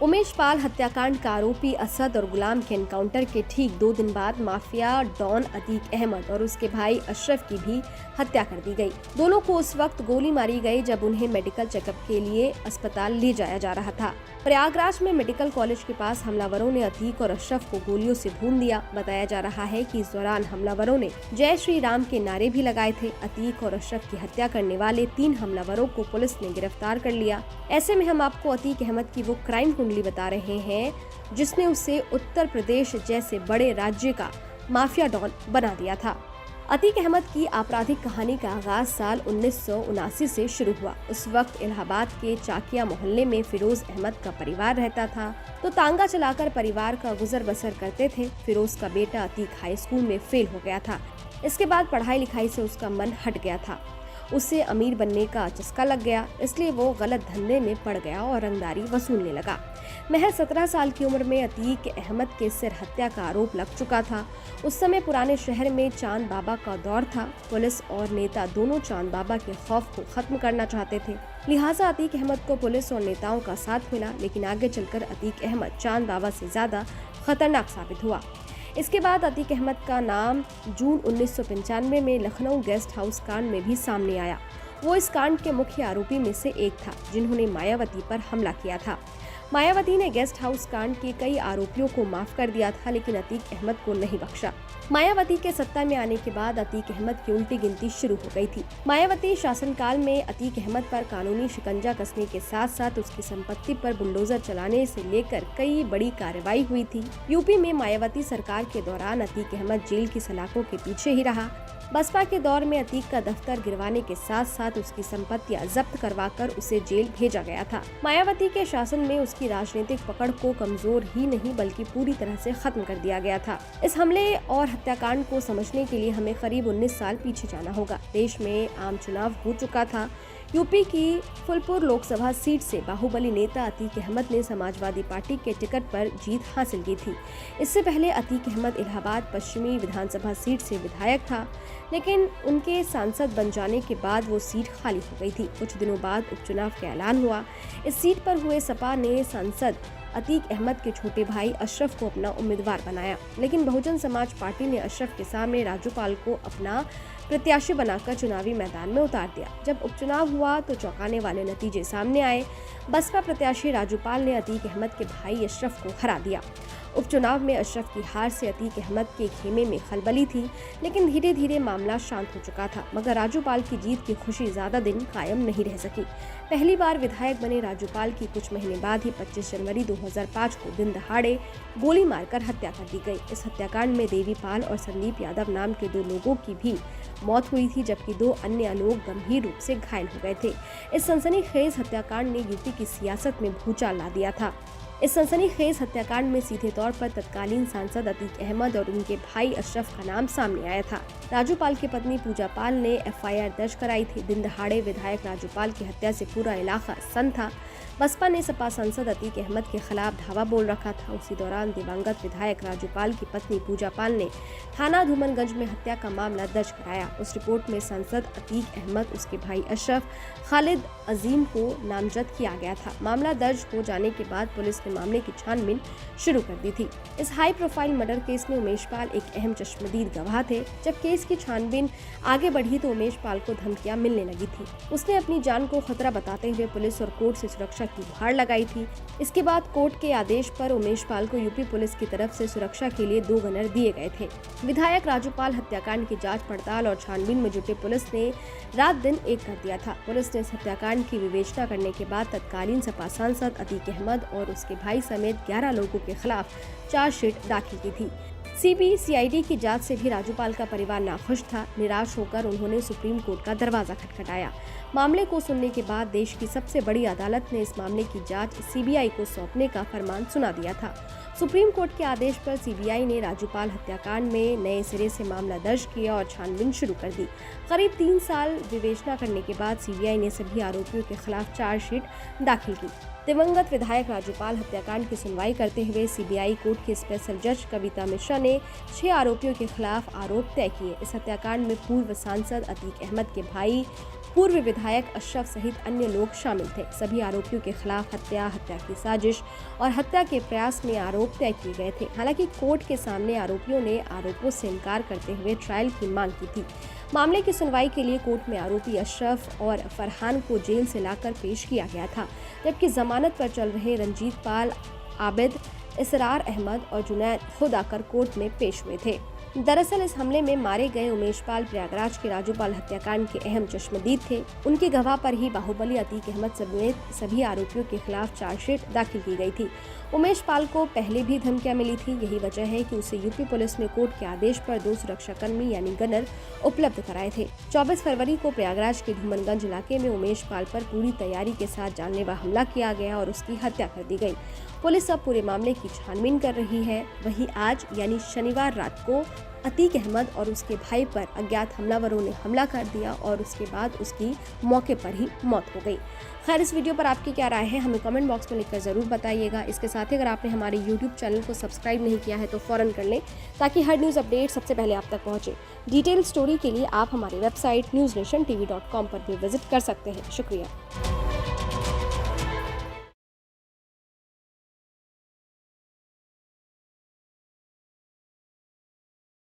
उमेश पाल हत्याकांड का आरोपी असद और गुलाम के एनकाउंटर के ठीक 2 दिन बाद माफिया डॉन अतीक अहमद और उसके भाई अशरफ की भी हत्या कर दी गई। दोनों को उस वक्त गोली मारी गई जब उन्हें मेडिकल चेकअप के लिए अस्पताल ले जाया जा रहा था। प्रयागराज में मेडिकल कॉलेज के पास हमलावरों ने अतीक और अशरफ को गोलियों से भून दिया। बताया जा रहा है कि इस दौरान हमलावरों ने जय श्री राम के नारे भी लगाए थे। अतीक और अशरफ की हत्या करने वाले 3 हमलावरों को पुलिस ने गिरफ्तार कर लिया। ऐसे में हम आपको अतीक अहमद की वो क्राइम कुंडली बता रहे हैं जिसने उसे उत्तर प्रदेश जैसे बड़े राज्य का माफिया डॉन बना दिया था। अतीक अहमद की आपराधिक कहानी का आगाज साल 1979 से शुरू हुआ। उस वक्त इलाहाबाद के चाकिया मोहल्ले में फिरोज अहमद का परिवार रहता था, तो तांगा चलाकर परिवार का गुजर बसर करते थे। फिरोज का बेटा अतीक हाई स्कूल में फेल हो गया था। इसके बाद पढ़ाई लिखाई से उसका मन हट गया था। उसे अमीर बनने का चस्का लग गया, इसलिए वो गलत धंधे में पड़ गया और रंगदारी वसूलने लगा। महज 17 साल की उम्र में अतीक अहमद के सिर हत्या का आरोप लग चुका था। उस समय पुराने शहर में चांद बाबा का दौर था। पुलिस और नेता दोनों चांद बाबा के खौफ को खत्म करना चाहते थे, लिहाजा अतीक अहमद को पुलिस और नेताओं का साथ मिला। लेकिन आगे चलकर अतीक अहमद चांद बाबा से ज्यादा खतरनाक साबित हुआ। इसके बाद अतीक अहमद का नाम जून 1995 में लखनऊ गेस्ट हाउस कांड में भी सामने आया। वो इस कांड के मुख्य आरोपी में से एक था जिन्होंने मायावती पर हमला किया था। मायावती ने गेस्ट हाउस कांड के कई आरोपियों को माफ कर दिया था, लेकिन अतीक अहमद को नहीं बख्शा। मायावती के सत्ता में आने के बाद अतीक अहमद की उल्टी गिनती शुरू हो गई थी। मायावती शासनकाल में अतीक अहमद पर कानूनी शिकंजा कसने के साथ साथ उसकी संपत्ति पर बुलडोजर चलाने से लेकर कई बड़ी कार्रवाई हुई थी। यूपी में मायावती सरकार के दौरान अतीक अहमद जेल की सलाखों के पीछे ही रहा। बसपा के दौर में अतीक का दफ्तर गिरवाने के साथ साथ उसकी संपत्तियां जब्त करवाकर उसे जेल भेजा गया था। मायावती के शासन में उसकी राजनीतिक पकड़ को कमजोर ही नहीं बल्कि पूरी तरह से खत्म कर दिया गया था। इस हमले और हत्याकांड को समझने के लिए हमें करीब 19 साल पीछे जाना होगा। देश में आम चुनाव हो चुका था। यूपी की फुलपुर लोकसभा सीट से बाहुबली नेता अतीक अहमद ने समाजवादी पार्टी के टिकट पर जीत हासिल की थी। इससे पहले अतीक अहमद इलाहाबाद पश्चिमी विधानसभा सीट से विधायक था, लेकिन उनके सांसद बन जाने के बाद वो सीट खाली हो गई थी। कुछ दिनों बाद उपचुनाव का ऐलान हुआ। इस सीट पर हुए सपा ने सांसद अतीक अहमद के छोटे भाई अशरफ को अपना उम्मीदवार बनाया, लेकिन बहुजन समाज पार्टी ने अशरफ के सामने राजूपाल को अपना प्रत्याशी बनाकर चुनावी मैदान में उतार दिया। जब उपचुनाव हुआ तो चौंकाने वाले नतीजे सामने आए। बसपा प्रत्याशी राजूपाल ने अतीक अहमद के भाई अशरफ को हरा दिया। उपचुनाव में अशरफ की हार से अतीक अहमद के खेमे में खलबली थी, लेकिन धीरे धीरे मामला शांत हो चुका था। मगर राजूपाल की जीत की खुशी ज्यादा दिन कायम नहीं रह सकी। पहली बार विधायक बने राजूपाल की कुछ महीने बाद ही 25 जनवरी 2005 को दिन दहाड़े गोली मारकर हत्या कर दी गई। इस हत्याकांड में देवी पाल और संदीप यादव नाम के 2 लोगों की भी मौत हुई थी, जबकि 2 अन्य लोग गंभीर रूप से घायल हो गए थे। इस सनसनीखेज हत्याकांड ने यूपी की सियासत में भूचाल ला दिया था। इस सनसनीखेज हत्याकांड में सीधे तौर पर तत्कालीन सांसद अतीक अहमद और उनके भाई अशरफ का नाम सामने आया था। राजूपाल की पत्नी पूजा पाल ने एफआईआर दर्ज कराई थी। दिन दहाड़े विधायक राजूपाल की हत्या से पूरा इलाका सन्न था। बसपा ने सपा सांसद अतीक अहमद के खिलाफ धावा बोल रखा था। उसी दौरान दिवंगत विधायक राजूपाल की पत्नी पूजा पाल ने थाना धूमनगंज में हत्या का मामला दर्ज कराया। उस रिपोर्ट में सांसद अतीक अहमद, उसके भाई अशरफ, खालिद अजीम को नामजद किया गया था। मामला दर्ज हो जाने के बाद पुलिस ने मामले की छानबीन शुरू कर दी थी। इस हाई प्रोफाइल मर्डर केस में उमेश पाल एक अहम चश्मदीद गवाह थे। जब केस की छानबीन आगे बढ़ी तो उमेश पाल को धमकियां मिलने लगी थी। उसने अपनी जान को खतरा बताते हुए पुलिस और कोर्ट से सुरक्षा की गुहार लगाई थी। इसके बाद कोर्ट के आदेश पर उमेश पाल को यूपी पुलिस की तरफ से सुरक्षा के लिए 2 गनर दिए गए थे। विधायक राजूपाल हत्याकांड की जांच पड़ताल और छानबीन में जुटे पुलिस ने रात दिन एक कर दिया था। पुलिस ने इस हत्याकांड की विवेचना करने के बाद तत्कालीन सपा सांसद अतीक अहमद और उसके भाई समेत 11 लोगों के खिलाफ चार्जशीट दाखिल की थी। सीबीसीआईडी की जांच से भी राजूपाल का परिवार नाखुश था। निराश होकर उन्होंने सुप्रीम कोर्ट का दरवाजा खटखटाया। मामले को सुनने के बाद देश की सबसे बड़ी अदालत ने इस मामले की जांच सीबीआई को सौंपने का फरमान सुना दिया था। सुप्रीम कोर्ट के आदेश पर सीबीआई ने राजूपाल हत्याकांड में नए सिरे से मामला दर्ज किया और छानबीन शुरू कर दी। करीब 3 साल विवेचना करने के बाद सीबीआई ने सभी आरोपियों के खिलाफ चार्जशीट दाखिल की। दिवंगत विधायक राजूपाल हत्याकांड की सुनवाई करते हुए सीबीआई कोर्ट के स्पेशल जज कविता मिश्रा ने 6 आरोपियों के खिलाफ आरोप तय किए। इस हत्याकांड में पूर्व सांसद अतीक अहमद के भाई पूर्व विधायक अशरफ सहित अन्य लोग शामिल थे। सभी आरोपियों के खिलाफ हत्या की साजिश और हत्या के प्रयास में आरोप तय किए गए थे। हालांकि कोर्ट के सामने आरोपियों ने आरोपों से इनकार करते हुए ट्रायल की मांग की थी। मामले की सुनवाई के लिए कोर्ट में आरोपी अशरफ और फरहान को जेल से लाकर पेश किया गया था, जबकि जमानत पर चल रहे रंजीत पाल, आबिद, इसरार अहमद और जुनैद खुद आकर कोर्ट में पेश हुए थे। दरअसल इस हमले में मारे गए उमेश पाल प्रयागराज के राजूपाल हत्याकांड के अहम चश्मदीद थे। उनकी गवाह पर ही बाहुबली अतीक अहमद समेत सभी आरोपियों के खिलाफ चार्जशीट दाखिल की गई थी। उमेश पाल को पहले भी धमकियां मिली थी। यही वजह है कि उसे यूपी पुलिस ने कोर्ट के आदेश पर 2 सुरक्षाकर्मी यानी गनर उपलब्ध कराए थे। 24 फरवरी को प्रयागराज के धूमनगंज इलाके में उमेश पाल पर पूरी तैयारी के साथ जानलेवा हमला किया गया और उसकी हत्या कर दी गई। पुलिस अब पूरे मामले की छानबीन कर रही है। वहीं आज यानी शनिवार रात को अतीक अहमद और उसके भाई पर अज्ञात हमलावरों ने हमला कर दिया और उसके बाद उसकी मौके पर ही मौत हो गई। खैर, इस वीडियो पर आपकी क्या राय है हमें कमेंट बॉक्स में लिखकर ज़रूर बताइएगा। इसके साथ ही अगर आपने हमारे YouTube चैनल को सब्सक्राइब नहीं किया है तो फ़ौरन कर लें, ताकि हर न्यूज़ अपडेट सबसे पहले आप तक पहुँचे। डिटेल स्टोरी के लिए आप हमारी वेबसाइट newsnationtv.com पर भी विजिट कर सकते हैं। शुक्रिया।